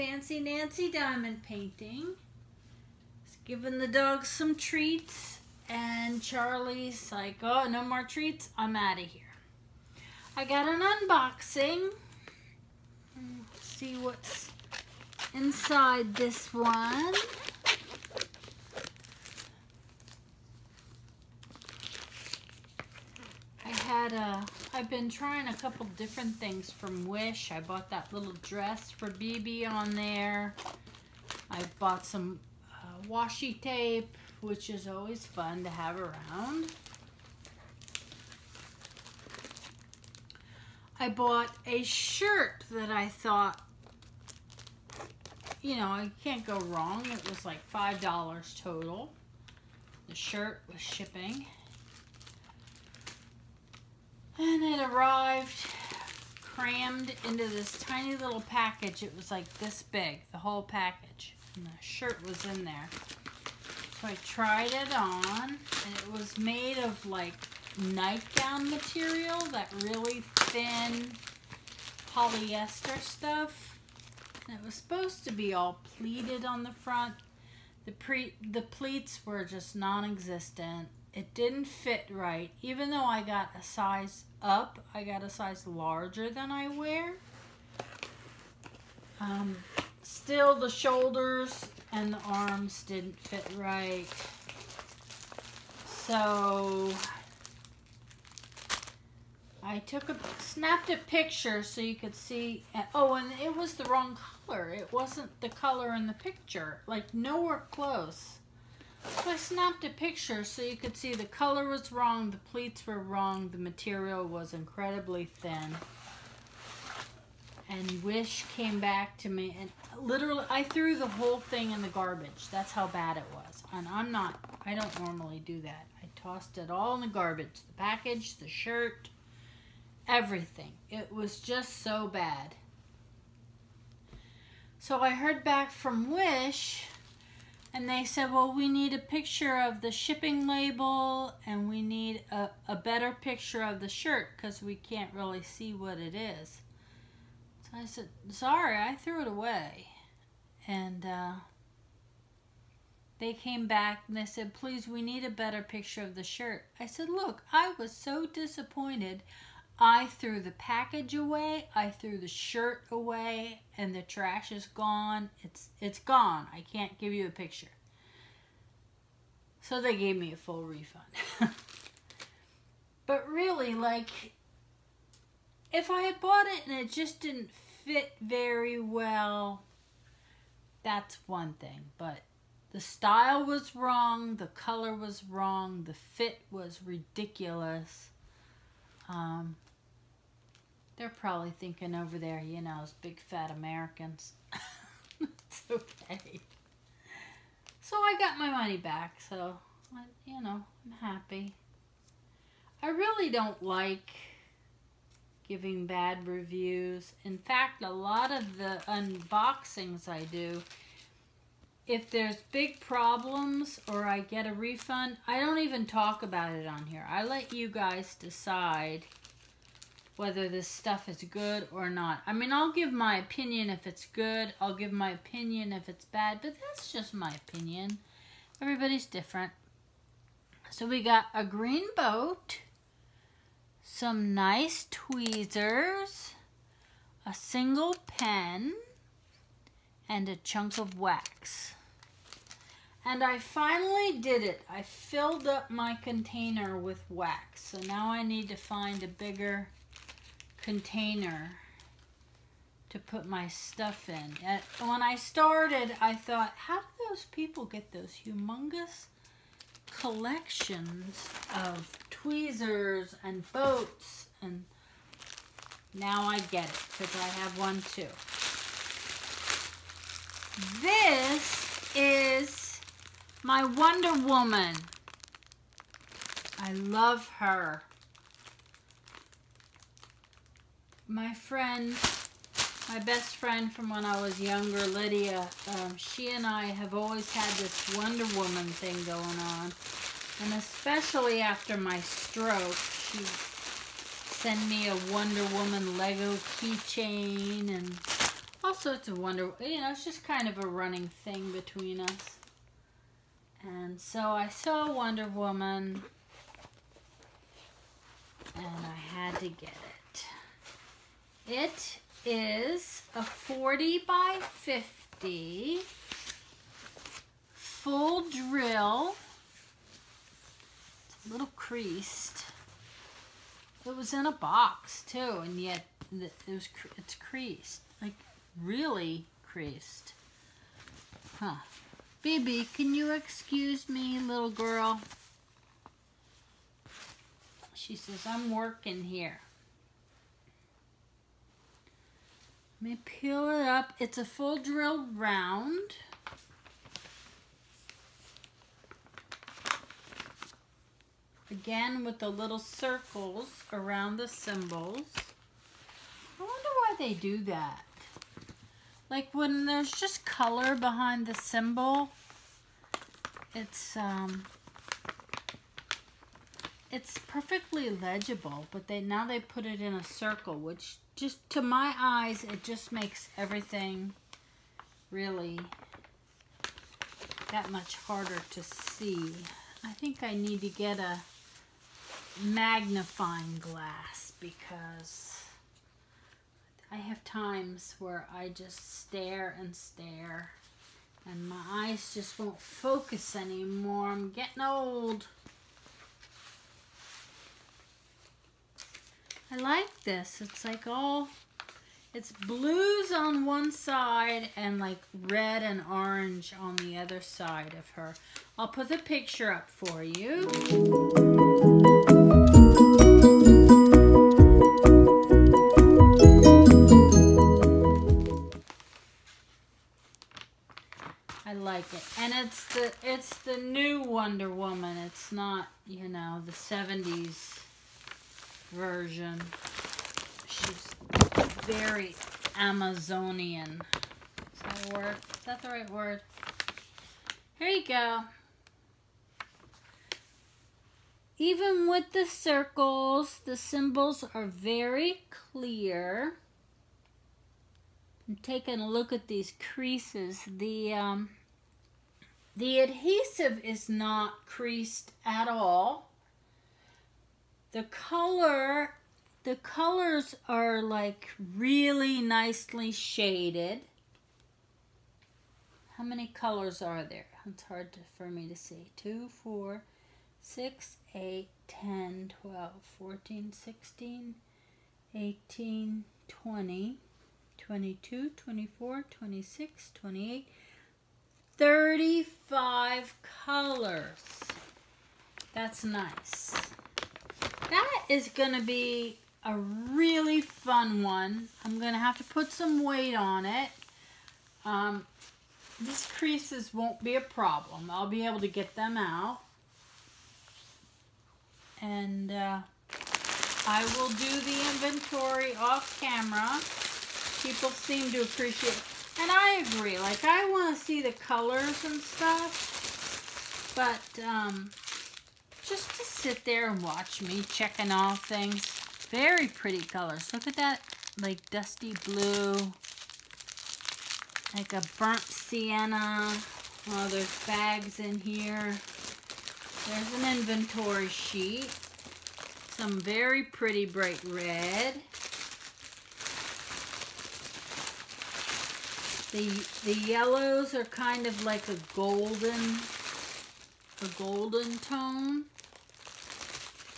Fancy Nancy diamond painting. It's giving the dogs some treats, and Charlie's like, oh, no more treats, I'm out of here. I got an unboxing. Let's see what's inside this one. I've been trying a couple different things from Wish. I bought that little dress for BB on there. I bought some washi tape, which is always fun to have around. I bought a shirt that I thought, you know, I can't go wrong. It was like $5 total. The shirt was shipping. And it arrived crammed into this tiny little package. It was like this big, the whole package. And the shirt was in there. So I tried it on, and it was made of like nightgown material, that really thin polyester stuff. And it was supposed to be all pleated on the front. The pleats were just non-existent. It didn't fit right. Even though I got a size up, I got a size larger than I wear. Still, the shoulders and the arms didn't fit right. So I snapped a picture so you could see. Oh, and it was the wrong color. It wasn't the color in the picture. Like, nowhere close. So I snapped a picture so you could see the color was wrong, the pleats were wrong, the material was incredibly thin. And Wish came back to me, and literally I threw the whole thing in the garbage. That's how bad it was. And I don't normally do that. I tossed it all in the garbage. The package, the shirt, everything. It was just so bad. So I heard back from Wish, and they said, well, we need a picture of the shipping label, and we need a better picture of the shirt because we can't really see what it is. So I said, sorry, I threw it away. And they came back and they said, please, we need a better picture of the shirt. I said, look, I was so disappointed. I threw the package away, I threw the shirt away, and the trash is gone. It's gone. I can't give you a picture. So they gave me a full refund. But really, like, if I had bought it and it just didn't fit very well, that's one thing. But the style was wrong, the color was wrong, the fit was ridiculous. They're probably thinking over there, you know, as big fat Americans. It's okay. So I got my money back, so, you know, I'm happy. I really don't like giving bad reviews. In fact, a lot of the unboxings I do, if there's big problems or I get a refund, I don't even talk about it on here. I let you guys decide whether this stuff is good or not. I mean, I'll give my opinion if it's good. I'll give my opinion if it's bad, but that's just my opinion. Everybody's different. So we got a green boat, some nice tweezers, a single pen, and a chunk of wax. And I finally did it. I filled up my container with wax. So now I need to find a bigger container to put my stuff in. When I started, I thought, how do those people get those humongous collections of tweezers and boats? And now I get it, because I have one too. This is my Wonder Woman. I love her. My friend, my best friend from when I was younger, Lydia, she and I have always had this Wonder Woman thing going on. And especially after my stroke, she sent me a Wonder Woman Lego keychain and all sorts of Wonder, you know, it's just kind of a running thing between us. And so I saw Wonder Woman, and I had to get it. It is a 40 by 50 full drill. It's a little creased. It was in a box too, and yet it's creased, like really creased. Huh. Baby, can you excuse me, little girl? She says, I'm working here. Let me peel it up. It's a full drill round. Again, with the little circles around the symbols. I wonder why they do that. Like when there's just color behind the symbol, it's perfectly legible, but now they put it in a circle, which just to my eyes, it just makes everything really that much harder to see. I think I need to get a magnifying glass because I have times where I just stare and stare and my eyes just won't focus anymore. I'm getting old. I like this. It's like it's blues on one side and like red and orange on the other side of her. I'll put the picture up for you. I like it. And it's the new Wonder Woman. It's not, you know, the 70s version. She's very Amazonian. Is that a word? Is that the right word? Here you go. Even with the circles, the symbols are very clear. I'm taking a look at these creases. The adhesive is not creased at all. The colors are like really nicely shaded. How many colors are there? It's hard for me to see. 2, 4, 6, 8, 10, 12, 14, 16, 18, 20, 22, 24, 26, 28, 35 colors. That's nice. That is going to be a really fun one. I'm going to have to put some weight on it. These creases won't be a problem. I'll be able to get them out. And I will do the inventory off camera. People seem to appreciate it. And I agree. Like, I want to see the colors and stuff. But just to sit there and watch me checking off things. Very pretty colors. Look at that, like dusty blue. Like a burnt sienna. Oh, there's bags in here. There's an inventory sheet. Some very pretty bright red. The yellows are kind of like a golden tone.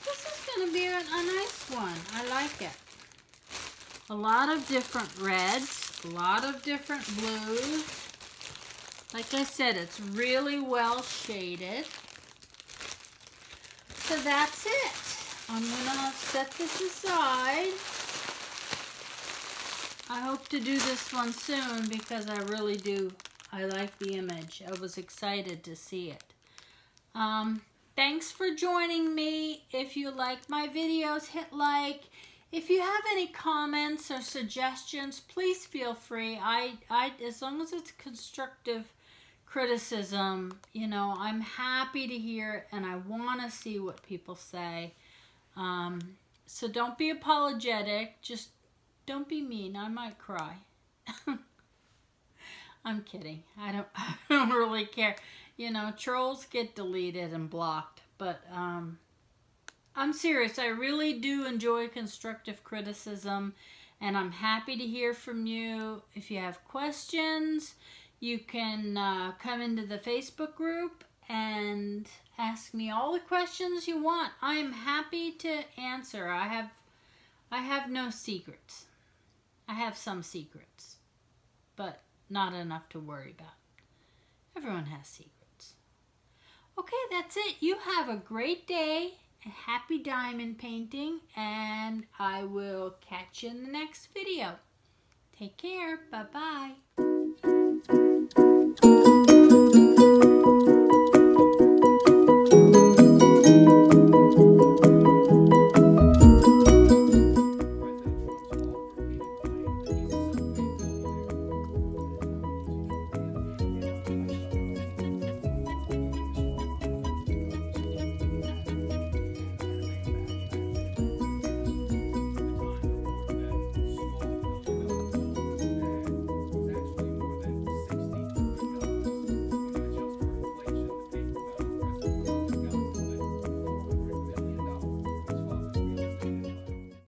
This is going to be a nice one. I like it. A lot of different reds, a lot of different blues. Like I said, it's really well shaded. So that's it. I'm going to set this aside. I hope to do this one soon because I really do. I like the image. I was excited to see it. Thanks for joining me. If you like my videos, hit like. If you have any comments or suggestions, please feel free. As long as it's constructive criticism, you know, I'm happy to hear it and I want to see what people say. So don't be apologetic. Just don't be mean. I might cry. I'm kidding. I don't really care. You know, trolls get deleted and blocked, but I'm serious. I really do enjoy constructive criticism, and I'm happy to hear from you. If you have questions, you can come into the Facebook group and ask me all the questions you want. I am happy to answer. I have no secrets. I have some secrets, but not enough to worry about. Everyone has secrets. Okay, that's it. You have a great day. Happy diamond painting, and I will catch you in the next video. Take care. Bye-bye.